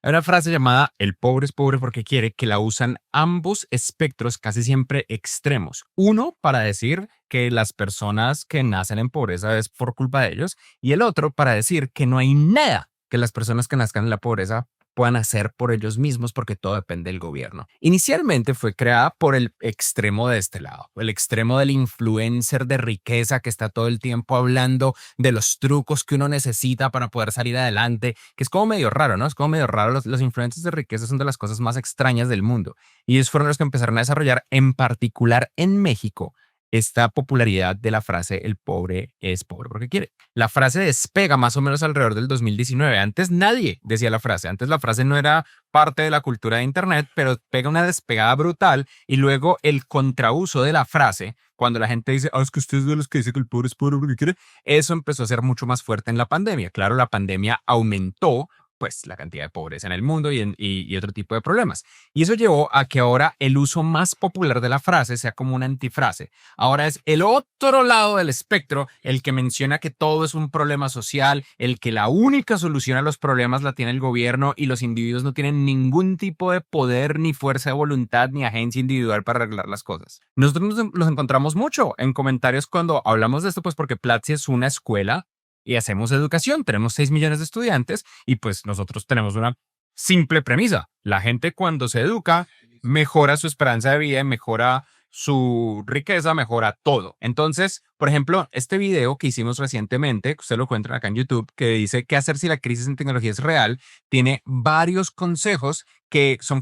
Hay una frase llamada el pobre es pobre porque quiere, que la usan ambos espectros casi siempre extremos. Uno para decir que las personas que nacen en pobreza es por culpa de ellos, y el otro para decir que no hay nada que las personas que nazcan en la pobreza puedan hacer por ellos mismos porque todo depende del gobierno. Inicialmente fue creada por el extremo de este lado, el extremo del influencer de riqueza que está todo el tiempo hablando de los trucos que uno necesita para poder salir adelante, que es como medio raro, ¿no? Es como medio raro. Los influencers de riqueza son de las cosas más extrañas del mundo, y ellos fueron los que empezaron a desarrollar, en particular en México, esta popularidad de la frase el pobre es pobre porque quiere. La frase despega más o menos alrededor del 2019. Antes nadie decía la frase. Antes la frase no era parte de la cultura de Internet, pero pega una despegada brutal, y luego el contrauso de la frase, cuando la gente dice, es que usted es de los que dice que el pobre es pobre porque quiere, eso empezó a ser mucho más fuerte en la pandemia. Claro, la pandemia aumentó pues la cantidad de pobreza en el mundo y otro tipo de problemas. Y eso llevó a que ahora el uso más popular de la frase sea como una antifrase. Ahora es el otro lado del espectro el que menciona que todo es un problema social, el que la única solución a los problemas la tiene el gobierno y los individuos no tienen ningún tipo de poder, ni fuerza de voluntad, ni agencia individual para arreglar las cosas. Nosotros los encontramos mucho en comentarios cuando hablamos de esto, pues porque Platzi es una escuela y hacemos educación. Tenemos 6 millones de estudiantes y pues nosotros tenemos una simple premisa. La gente cuando se educa mejora su esperanza de vida, mejora su riqueza, mejora todo. Entonces, por ejemplo, este video que hicimos recientemente, que usted lo encuentra acá en YouTube, que dice qué hacer si la crisis en tecnología es real, tiene varios consejos que son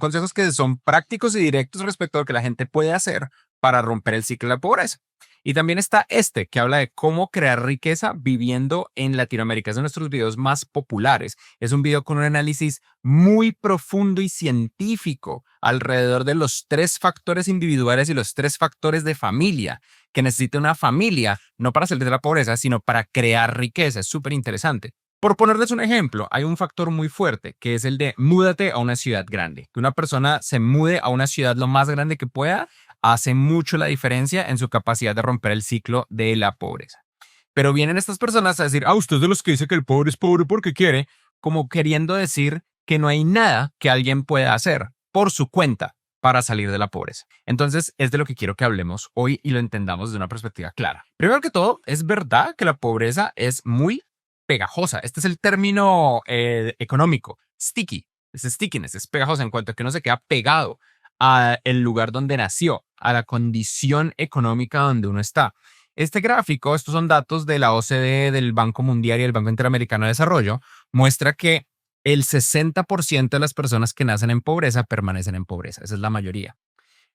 prácticos y directos respecto a lo que la gente puede hacer para romper el ciclo de la pobreza. Y también está este, que habla de cómo crear riqueza viviendo en Latinoamérica. Es de nuestros videos más populares. Es un video con un análisis muy profundo y científico alrededor de los 3 factores individuales y los 3 factores de familia que necesita una familia, no para salir de la pobreza, sino para crear riqueza. Es súper interesante. Por ponerles un ejemplo, hay un factor muy fuerte que es el de múdate a una ciudad grande. Que una persona se mude a una ciudad lo más grande que pueda hace mucho la diferencia en su capacidad de romper el ciclo de la pobreza. Pero vienen estas personas a decir, usted es de los que dice que el pobre es pobre porque quiere, como queriendo decir que no hay nada que alguien pueda hacer por su cuenta para salir de la pobreza. Entonces, es de lo que quiero que hablemos hoy y lo entendamos de una perspectiva clara. Primero que todo, es verdad que la pobreza es muy pegajosa. Este es el término económico, sticky. Es stickiness, es pegajosa en cuanto a que uno se queda pegado a el lugar donde nació, a la condición económica donde uno está. Este gráfico, estos son datos de la OCDE, del Banco Mundial y del Banco Interamericano de Desarrollo, muestra que el 60% de las personas que nacen en pobreza permanecen en pobreza. Esa es la mayoría.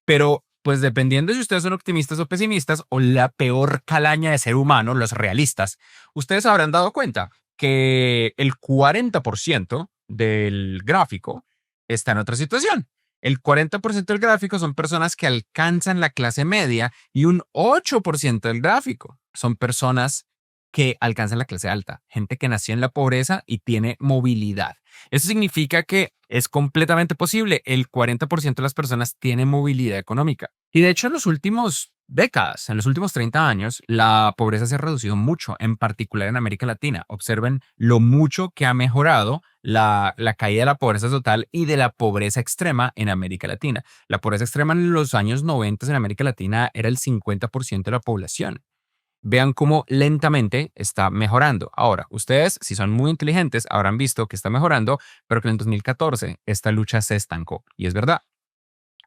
Pero, pues dependiendo si ustedes son optimistas o pesimistas o la peor calaña de ser humano, los realistas, ustedes habrán dado cuenta que el 40% del gráfico está en otra situación. El 40% del gráfico son personas que alcanzan la clase media y un 8% del gráfico son personas que alcanzan la clase alta, gente que nació en la pobreza y tiene movilidad. Eso significa que es completamente posible. El 40% de las personas tienen movilidad económica. Y de hecho, en los últimos décadas, en los últimos 30 años, la pobreza se ha reducido mucho, en particular en América Latina. Observen lo mucho que ha mejorado la caída de la pobreza total y de la pobreza extrema en América Latina. La pobreza extrema en los años 90 en América Latina era el 50% de la población. Vean cómo lentamente está mejorando. Ahora, ustedes, si son muy inteligentes, habrán visto que está mejorando, pero que en el 2014 esta lucha se estancó. Y es verdad,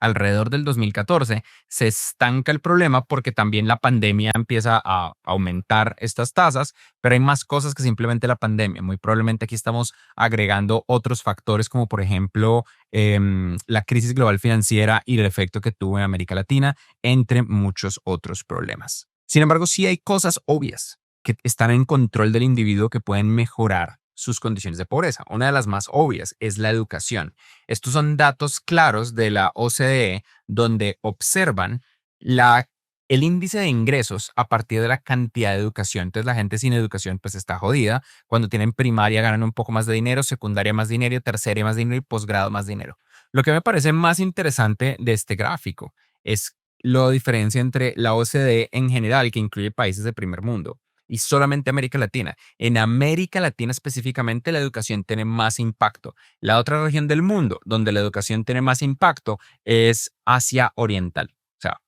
alrededor del 2014 se estanca el problema porque también la pandemia empieza a aumentar estas tasas, pero hay más cosas que simplemente la pandemia. Muy probablemente aquí estamos agregando otros factores como por ejemplo la crisis global financiera y el efecto que tuvo en América Latina, entre muchos otros problemas. Sin embargo, sí hay cosas obvias que están en control del individuo que pueden mejorar sus condiciones de pobreza. Una de las más obvias es la educación. Estos son datos claros de la OCDE donde observan el índice de ingresos a partir de la cantidad de educación. Entonces la gente sin educación pues está jodida. Cuando tienen primaria ganan un poco más de dinero, secundaria más dinero, terciaria más dinero y posgrado más dinero. Lo que me parece más interesante de este gráfico es la diferencia entre la OCDE en general, que incluye países de primer mundo, y solamente América Latina. En América Latina específicamente la educación tiene más impacto. La otra región del mundo donde la educación tiene más impacto es Asia Oriental, o sea,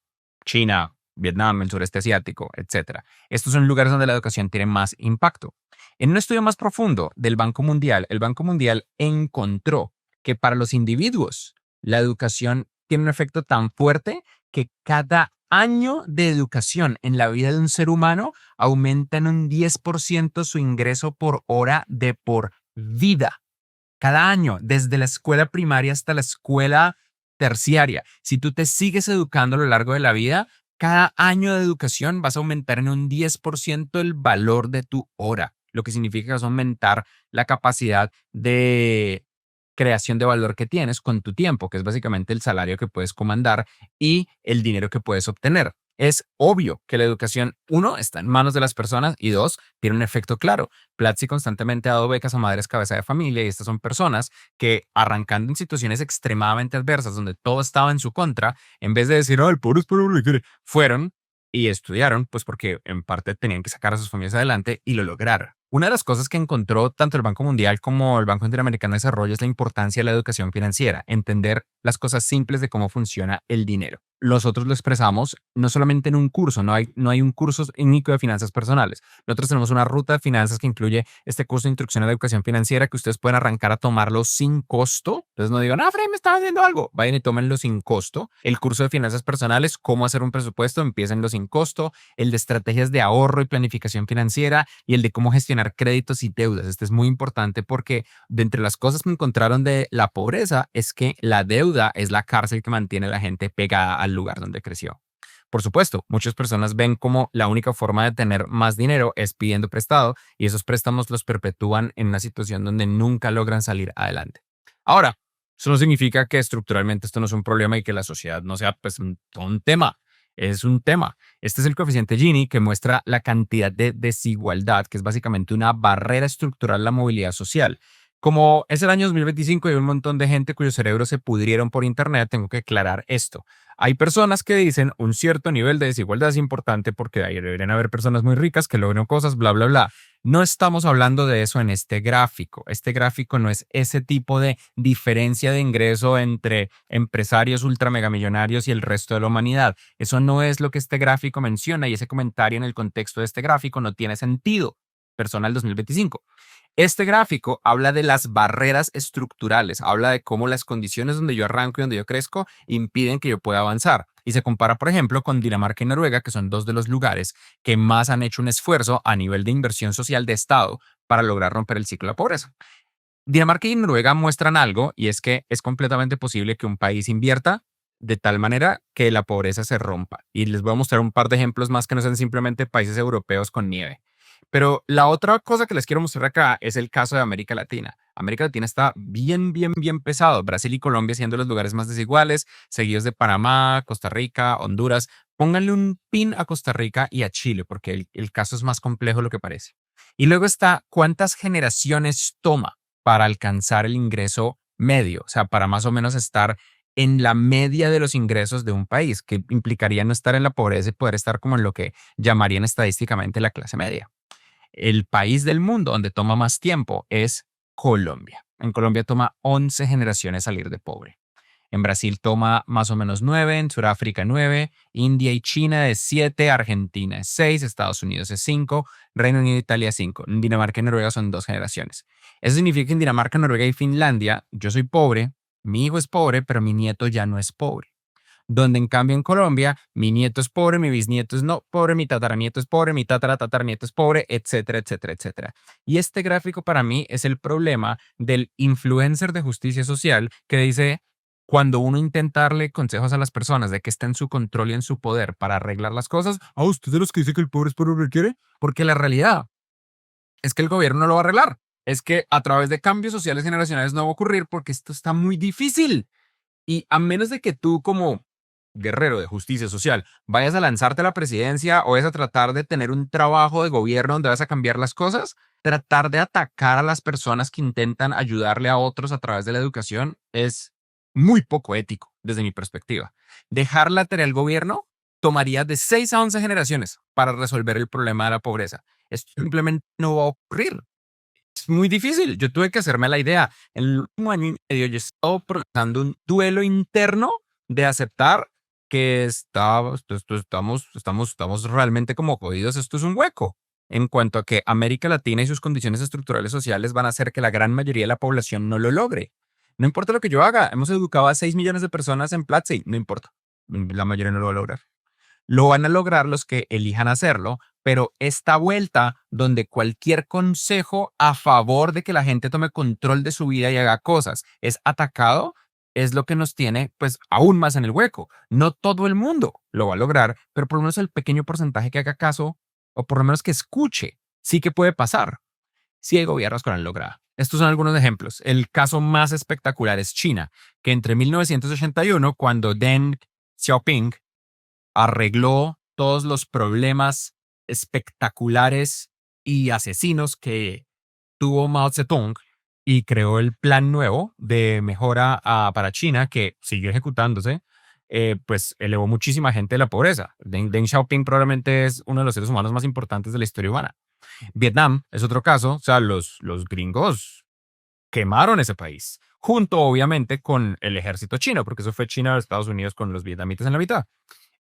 China, Vietnam, el sureste asiático, etcétera. Estos son lugares donde la educación tiene más impacto. En un estudio más profundo del Banco Mundial, el Banco Mundial encontró que para los individuos la educación tiene un efecto tan fuerte que cada año de educación en la vida de un ser humano aumenta en un 10% su ingreso por hora de por vida. Cada año, desde la escuela primaria hasta la escuela terciaria. Si tú te sigues educando a lo largo de la vida, cada año de educación vas a aumentar en un 10% el valor de tu hora, lo que significa que vas a aumentar la capacidad de creación de valor que tienes con tu tiempo, que es básicamente el salario que puedes comandar y el dinero que puedes obtener. Es obvio que la educación, uno, está en manos de las personas y dos, tiene un efecto claro. Platzi constantemente ha dado becas a madres cabeza de familia y estas son personas que arrancando en situaciones extremadamente adversas donde todo estaba en su contra, en vez de decir, oh, el pobre es pobre, fueron y estudiaron, pues porque en parte tenían que sacar a sus familias adelante y lo lograron. Una de las cosas que encontró tanto el Banco Mundial como el Banco Interamericano de Desarrollo es la importancia de la educación financiera, entender las cosas simples de cómo funciona el dinero. Nosotros lo expresamos no solamente en un curso, no hay un curso único de finanzas personales. Nosotros tenemos una ruta de finanzas que incluye este curso de instrucción de educación financiera que ustedes pueden arrancar a tomarlo sin costo. Entonces no digan, ah, Fred, me estaba haciendo algo. Vayan y tómenlo sin costo. El curso de finanzas personales, cómo hacer un presupuesto, empiecenlo sin costo. El de estrategias de ahorro y planificación financiera y el de cómo gestionar créditos y deudas. Este es muy importante porque de entre las cosas que encontraron de la pobreza es que la deuda es la cárcel que mantiene a la gente pegada al lugar donde creció. Por supuesto, muchas personas ven como la única forma de tener más dinero es pidiendo prestado y esos préstamos los perpetúan en una situación donde nunca logran salir adelante. Ahora, eso no significa que estructuralmente esto no es un problema y que la sociedad no sea pues un tema. Es un tema. Este es el coeficiente Gini que muestra la cantidad de desigualdad, que es básicamente una barrera estructural a la movilidad social. Como es el año 2025 y hay un montón de gente cuyos cerebros se pudrieron por internet, tengo que aclarar esto. Hay personas que dicen un cierto nivel de desigualdad es importante porque ahí deberían haber personas muy ricas que logren cosas, bla, bla, bla. No estamos hablando de eso en este gráfico. Este gráfico no es ese tipo de diferencia de ingreso entre empresarios ultramegamillonarios y el resto de la humanidad. Eso no es lo que este gráfico menciona y ese comentario en el contexto de este gráfico no tiene sentido. Personal 2025. Este gráfico habla de las barreras estructurales, habla de cómo las condiciones donde yo arranco y donde yo crezco impiden que yo pueda avanzar. Y se compara, por ejemplo, con Dinamarca y Noruega, que son dos de los lugares que más han hecho un esfuerzo a nivel de inversión social de Estado para lograr romper el ciclo de la pobreza. Dinamarca y Noruega muestran algo y es que es completamente posible que un país invierta de tal manera que la pobreza se rompa. Y les voy a mostrar un par de ejemplos más que no sean simplemente países europeos con nieve. Pero la otra cosa que les quiero mostrar acá es el caso de América Latina. América Latina está bien, bien, bien pesado. Brasil y Colombia siendo los lugares más desiguales, seguidos de Panamá, Costa Rica, Honduras. Pónganle un pin a Costa Rica y a Chile, porque el caso es más complejo de lo que parece. Y luego está cuántas generaciones toma para alcanzar el ingreso medio, o sea, para más o menos estar en la media de los ingresos de un país, que implicaría no estar en la pobreza y poder estar como en lo que llamarían estadísticamente la clase media. El país del mundo donde toma más tiempo es Colombia. En Colombia toma 11 generaciones salir de pobre. En Brasil toma más o menos 9, en Sudáfrica 9, India y China es 7, Argentina es 6, Estados Unidos es 5, Reino Unido e Italia 5. En Dinamarca y Noruega son 2 generaciones. Eso significa que en Dinamarca, Noruega y Finlandia yo soy pobre, mi hijo es pobre, pero mi nieto ya no es pobre. Donde en cambio en Colombia, mi nieto es pobre, mi bisnieto es no pobre, mi tataranieto es pobre, mi tataranieto es pobre, etcétera, etcétera, etcétera. Y este gráfico para mí es el problema del influencer de justicia social que dice, cuando uno intenta darle consejos a las personas de que está en su control y en su poder para arreglar las cosas, ¿a usted de los que dice que el pobre es pobre porque quiere? Porque la realidad es que el gobierno no lo va a arreglar. Es que a través de cambios sociales generacionales no va a ocurrir porque esto está muy difícil. Y a menos de que tú como guerrero de justicia social vayas a lanzarte a la presidencia o vayas a tratar de tener un trabajo de gobierno donde vas a cambiar las cosas, tratar de atacar a las personas que intentan ayudarle a otros a través de la educación es muy poco ético desde mi perspectiva. Dejar la tarea al gobierno tomaría de 6 a 11 generaciones para resolver el problema de la pobreza. Esto simplemente no va a ocurrir. Es muy difícil. Yo tuve que hacerme la idea. En el último año y medio yo he estado procesando un duelo interno de aceptar que estamos realmente como jodidos. Esto es un hueco. En cuanto a que América Latina y sus condiciones estructurales sociales van a hacer que la gran mayoría de la población no lo logre. No importa lo que yo haga. Hemos educado a 6 millones de personas en Platzi. No importa. La mayoría no lo va a lograr. Lo van a lograr los que elijan hacerlo, pero esta vuelta donde cualquier consejo a favor de que la gente tome control de su vida y haga cosas es atacado, es lo que nos tiene pues aún más en el hueco. No todo el mundo lo va a lograr, pero por lo menos el pequeño porcentaje que haga caso o por lo menos que escuche, sí que puede pasar. Sí hay gobiernos que lo han logrado. Estos son algunos ejemplos. El caso más espectacular es China, que entre 1981, cuando Deng Xiaoping arregló todos los problemas espectaculares y asesinos que tuvo Mao Zedong y creó el plan nuevo de mejora para China que siguió ejecutándose, pues elevó muchísima gente de la pobreza. Deng Xiaoping probablemente es uno de los seres humanos más importantes de la historia humana. Vietnam es otro caso, o sea, los gringos quemaron ese país, junto obviamente con el ejército chino, porque eso fue China, Estados Unidos con los vietnamitas en la mitad.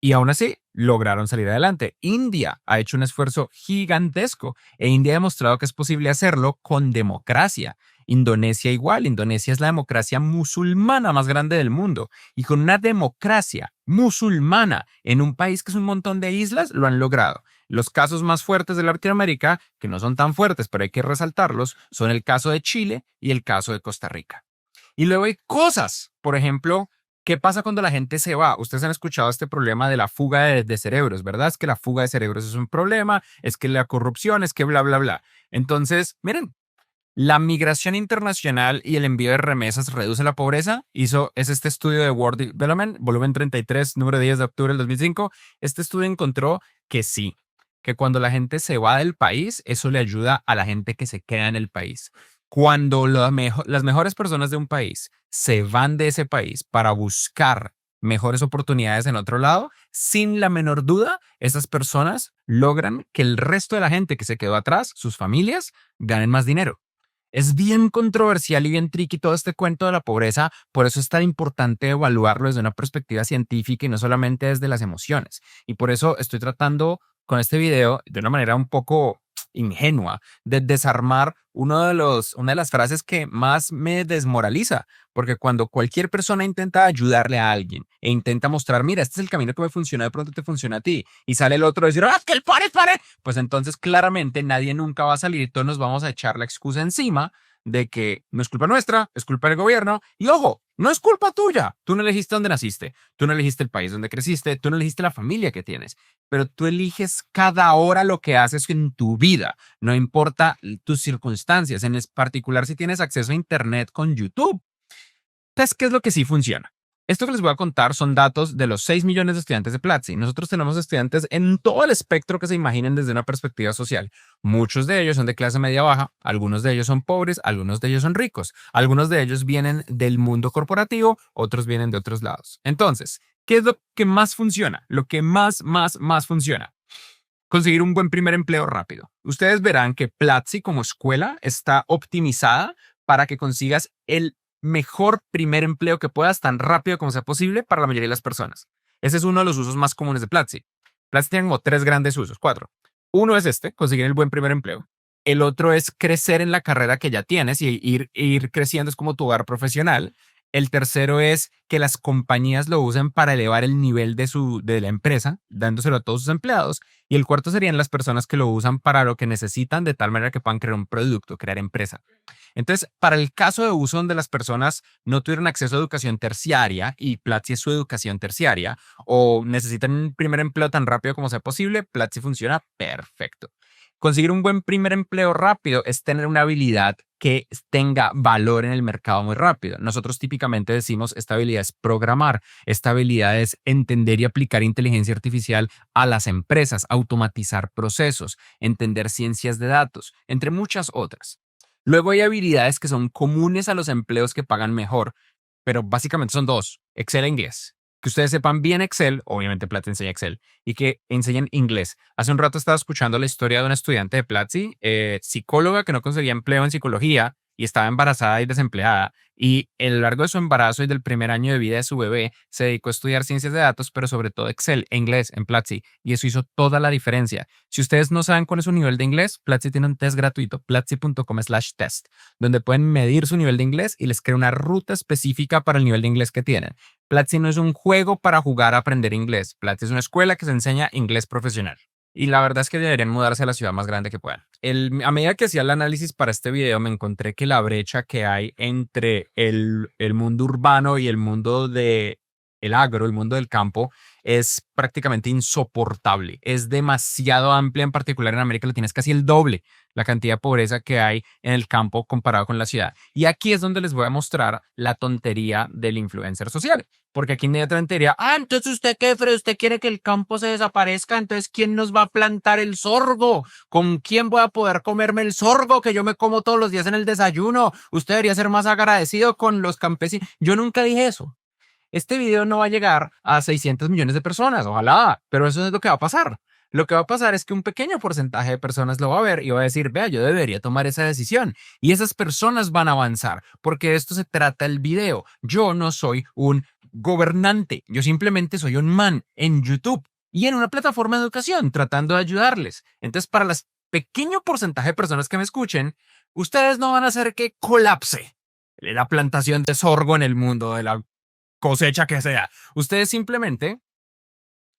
Y aún así, lograron salir adelante. India ha hecho un esfuerzo gigantesco e India ha demostrado que es posible hacerlo con democracia. Indonesia igual. Indonesia es la democracia musulmana más grande del mundo. Y con una democracia musulmana en un país que es un montón de islas, lo han logrado. Los casos más fuertes de Latinoamérica, que no son tan fuertes, pero hay que resaltarlos, son el caso de Chile y el caso de Costa Rica. Y luego hay cosas, por ejemplo, ¿qué pasa cuando la gente se va? Ustedes han escuchado este problema de la fuga de cerebros, ¿verdad? Es que la fuga de cerebros es un problema, es que la corrupción, es que bla, bla, bla. Entonces, miren, la migración internacional y el envío de remesas reduce la pobreza. Es este estudio de World Development, volumen 33, número 10 de octubre del 2005. Este estudio encontró que sí, que cuando la gente se va del país, eso le ayuda a la gente que se queda en el país. Cuando las mejores personas de un país se van de ese país para buscar mejores oportunidades en otro lado, sin la menor duda, esas personas logran que el resto de la gente que se quedó atrás, sus familias, ganen más dinero. Es bien controversial y bien tricky todo este cuento de la pobreza, por eso es tan importante evaluarlo desde una perspectiva científica y no solamente desde las emociones. Y por eso estoy tratando con este video de una manera un poco ingenua de desarmar una de las frases que más me desmoraliza, porque cuando cualquier persona intenta ayudarle a alguien e intenta mostrar, mira, este es el camino que me funciona, de pronto te funciona a ti, y sale el otro a decir, ¡ah, que el pare! Pues entonces claramente nadie nunca va a salir y todos nos vamos a echar la excusa encima de que no es culpa nuestra, es culpa del gobierno. Y ojo, no es culpa tuya. Tú no elegiste dónde naciste, tú no elegiste el país donde creciste, tú no elegiste la familia que tienes, pero tú eliges cada hora lo que haces en tu vida. No importa tus circunstancias, en particular si tienes acceso a Internet con YouTube. Entonces, ¿qué es lo que sí funciona? Esto que les voy a contar son datos de los 6 millones de estudiantes de Platzi. Nosotros tenemos estudiantes en todo el espectro que se imaginen desde una perspectiva social. Muchos de ellos son de clase media baja, algunos de ellos son pobres, algunos de ellos son ricos, algunos de ellos vienen del mundo corporativo, otros vienen de otros lados. Entonces, ¿qué es lo que más funciona? Lo que más funciona. Conseguir un buen primer empleo rápido. Ustedes verán que Platzi como escuela está optimizada para que consigas el mejor primer empleo que puedas tan rápido como sea posible para la mayoría de las personas. Ese es uno de los usos más comunes de Platzi. Platzi tiene como 3 grandes usos, 4. Uno es conseguir el buen primer empleo. El otro es crecer en la carrera que ya tienes y ir creciendo, es como tu hogar profesional. El tercero es que las compañías lo usen para elevar el nivel de la empresa, dándoselo a todos sus empleados. Y el cuarto serían las personas que lo usan para lo que necesitan, de tal manera que puedan crear un producto, crear empresa. Entonces, para el caso de uso donde las personas no tuvieron acceso a educación terciaria y Platzi es su educación terciaria, o necesitan un primer empleo tan rápido como sea posible, Platzi funciona perfecto. Conseguir un buen primer empleo rápido es tener una habilidad que tenga valor en el mercado muy rápido. Nosotros típicamente decimos esta habilidad es programar, esta habilidad es entender y aplicar inteligencia artificial a las empresas, automatizar procesos, entender ciencias de datos, entre muchas otras. Luego hay habilidades que son comunes a los empleos que pagan mejor, pero básicamente son 2, Excel e inglés. que ustedes sepan bien Excel, obviamente Platzi enseña Excel, y que enseñen inglés. Hace un rato estaba escuchando la historia de una estudiante de Platzi, psicóloga que no conseguía empleo en psicología y estaba embarazada y desempleada. Y a lo largo de su embarazo y del primer año de vida de su bebé, se dedicó a estudiar ciencias de datos, pero sobre todo Excel e inglés en Platzi. Y eso hizo toda la diferencia. Si ustedes no saben cuál es su nivel de inglés, Platzi tiene un test gratuito, platzi.com/test, donde pueden medir su nivel de inglés y les crea una ruta específica para el nivel de inglés que tienen. Platzi no es un juego para jugar a aprender inglés. Platzi es una escuela que se enseña inglés profesional. Y la verdad es que deberían mudarse a la ciudad más grande que puedan. A medida que hacía el análisis para este video, me encontré que la brecha que hay entre el mundo urbano y el mundo el agro, el mundo del campo, es prácticamente insoportable. Es demasiado amplia, en particular en América Latina, es casi el doble la cantidad de pobreza que hay en el campo comparado con la ciudad. Y aquí es donde les voy a mostrar la tontería del influencer social. Porque aquí inmediatamente diría, entonces usted qué, Fred, usted quiere que el campo se desaparezca, entonces ¿quién nos va a plantar el sorgo? ¿Con quién voy a poder comerme el sorgo que yo me como todos los días en el desayuno? Usted debería ser más agradecido con los campesinos. Yo nunca dije eso. Este video no va a llegar a 600 millones de personas, ojalá, pero eso es lo que va a pasar. Lo que va a pasar es que un pequeño porcentaje de personas lo va a ver y va a decir, vea, yo debería tomar esa decisión. Y esas personas van a avanzar, porque de esto se trata el video. Yo no soy un gobernante, yo simplemente soy un man en YouTube y en una plataforma de educación tratando de ayudarles. Entonces, para el pequeño porcentaje de personas que me escuchen, ustedes no van a hacer que colapse la plantación de sorgo en el mundo, de la cosecha que sea. Ustedes simplemente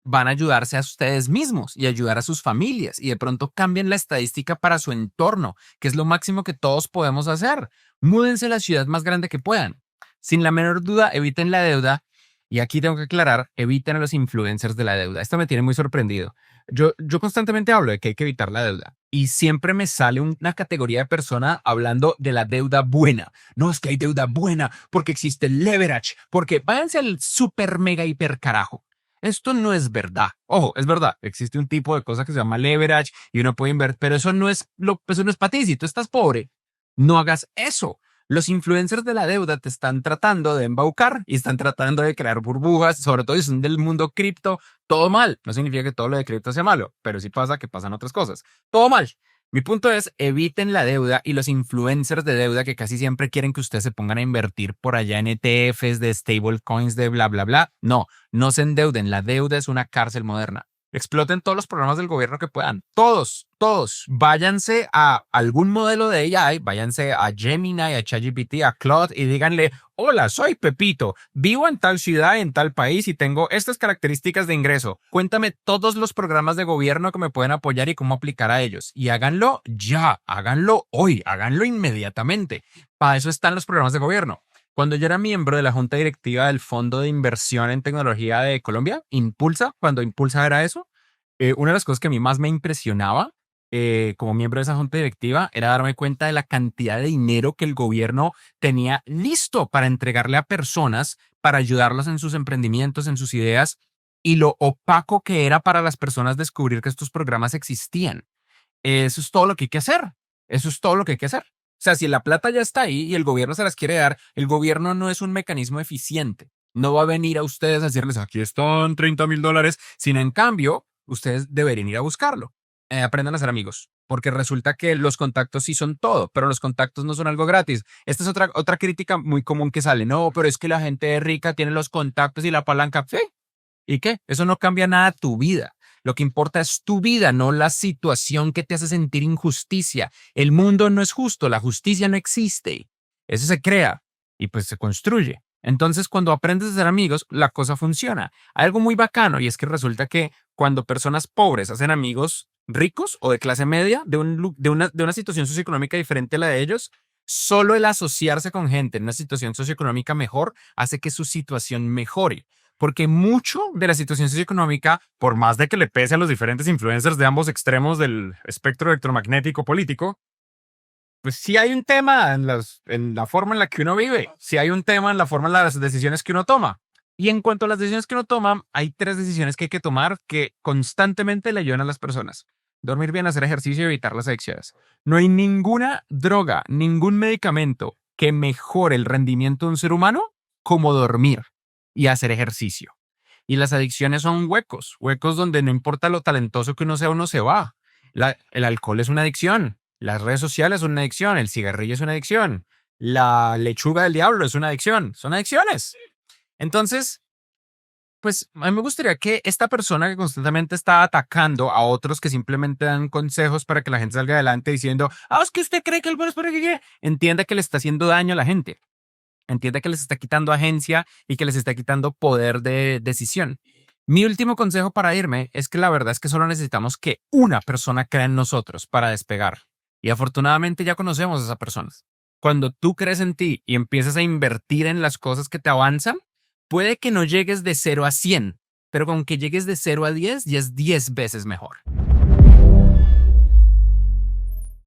van a ayudarse a ustedes mismos y ayudar a sus familias y de pronto cambien la estadística para su entorno, que es lo máximo que todos podemos hacer. Múdense a la ciudad más grande que puedan. Sin la menor duda, eviten la deuda. Y aquí tengo que aclarar, eviten a los influencers de la deuda. Esto me tiene muy sorprendido. Yo constantemente hablo de que hay que evitar la deuda y siempre me sale una categoría de persona hablando de la deuda buena. No, es que hay deuda buena porque existe el leverage, porque váyanse al super mega hiper carajo. Esto no es verdad. Ojo, es verdad. Existe un tipo de cosa que se llama leverage y uno puede invertir, pero eso no es para ti. Si tú estás pobre, no hagas eso. Los influencers de la deuda te están tratando de embaucar y están tratando de crear burbujas, sobre todo si son del mundo cripto. Todo mal. No significa que todo lo de cripto sea malo, pero sí pasa que pasan otras cosas. Todo mal. Mi punto es, eviten la deuda y los influencers de deuda que casi siempre quieren que ustedes se pongan a invertir por allá en ETFs de stablecoins de bla, bla, bla. No, no se endeuden. La deuda es una cárcel moderna. Exploten todos los programas del gobierno que puedan. Todos, todos. Váyanse a algún modelo de AI, váyanse a Gemini, a ChatGPT, a Claude y díganle, hola, soy Pepito, vivo en tal ciudad, en tal país y tengo estas características de ingreso. Cuéntame todos los programas de gobierno que me pueden apoyar y cómo aplicar a ellos. Y háganlo ya, háganlo hoy, háganlo inmediatamente. Para eso están los programas de gobierno. Cuando yo era miembro de la junta directiva del Fondo de Inversión en Tecnología de Colombia, Impulsa, cuando Impulsa era eso, una de las cosas que a mí más me impresionaba como miembro de esa junta directiva era darme cuenta de la cantidad de dinero que el gobierno tenía listo para entregarle a personas para ayudarlos en sus emprendimientos, en sus ideas y lo opaco que era para las personas descubrir que estos programas existían. Eso es todo lo que hay que hacer. Eso es todo lo que hay que hacer. O sea, si la plata ya está ahí y el gobierno se las quiere dar, el gobierno no es un mecanismo eficiente. No va a venir a ustedes a decirles, aquí están $30,000, sino en cambio, ustedes deberían ir a buscarlo. Aprendan a ser amigos, porque resulta que los contactos sí son todo, pero los contactos no son algo gratis. Esta es otra crítica muy común que sale. No, pero es que la gente rica tiene los contactos y la palanca. ¿Sí? ¿Y qué? Eso no cambia nada tu vida. Lo que importa es tu vida, no la situación que te hace sentir injusticia. El mundo no es justo, la justicia no existe. Eso se crea y pues se construye. Entonces, cuando aprendes a ser amigos, la cosa funciona. Hay algo muy bacano y es que resulta que cuando personas pobres hacen amigos ricos o de clase media de una situación socioeconómica diferente a la de ellos, solo el asociarse con gente en una situación socioeconómica mejor hace que su situación mejore. Porque mucho de la situación socioeconómica, por más de que le pese a los diferentes influencers de ambos extremos del espectro electromagnético político, pues sí hay un tema en la forma en la que uno vive, sí hay un tema en la forma en las decisiones que uno toma. Y en cuanto a las decisiones que uno toma, hay tres decisiones que hay que tomar que constantemente le ayudan a las personas. Dormir bien, hacer ejercicio y evitar las adicciones. No hay ninguna droga, ningún medicamento que mejore el rendimiento de un ser humano como dormir y hacer ejercicio. Y las adicciones son huecos, huecos donde no importa lo talentoso que uno se va. El alcohol es una adicción, las redes sociales son una adicción, el cigarrillo es una adicción, la lechuga del diablo es una adicción, son adicciones. Entonces, pues a mí me gustaría que esta persona que constantemente está atacando a otros que simplemente dan consejos para que la gente salga adelante diciendo, es que usted cree que el bueno es para que entienda que le está haciendo daño a la gente, entienda que les está quitando agencia y que les está quitando poder de decisión. Mi último consejo para irme es que la verdad es que solo necesitamos que una persona crea en nosotros para despegar. Y afortunadamente ya conocemos a esas personas. Cuando tú crees en ti y empiezas a invertir en las cosas que te avanzan, puede que no llegues de 0 a 100, pero con que llegues de 0 a 10 ya es 10 veces mejor.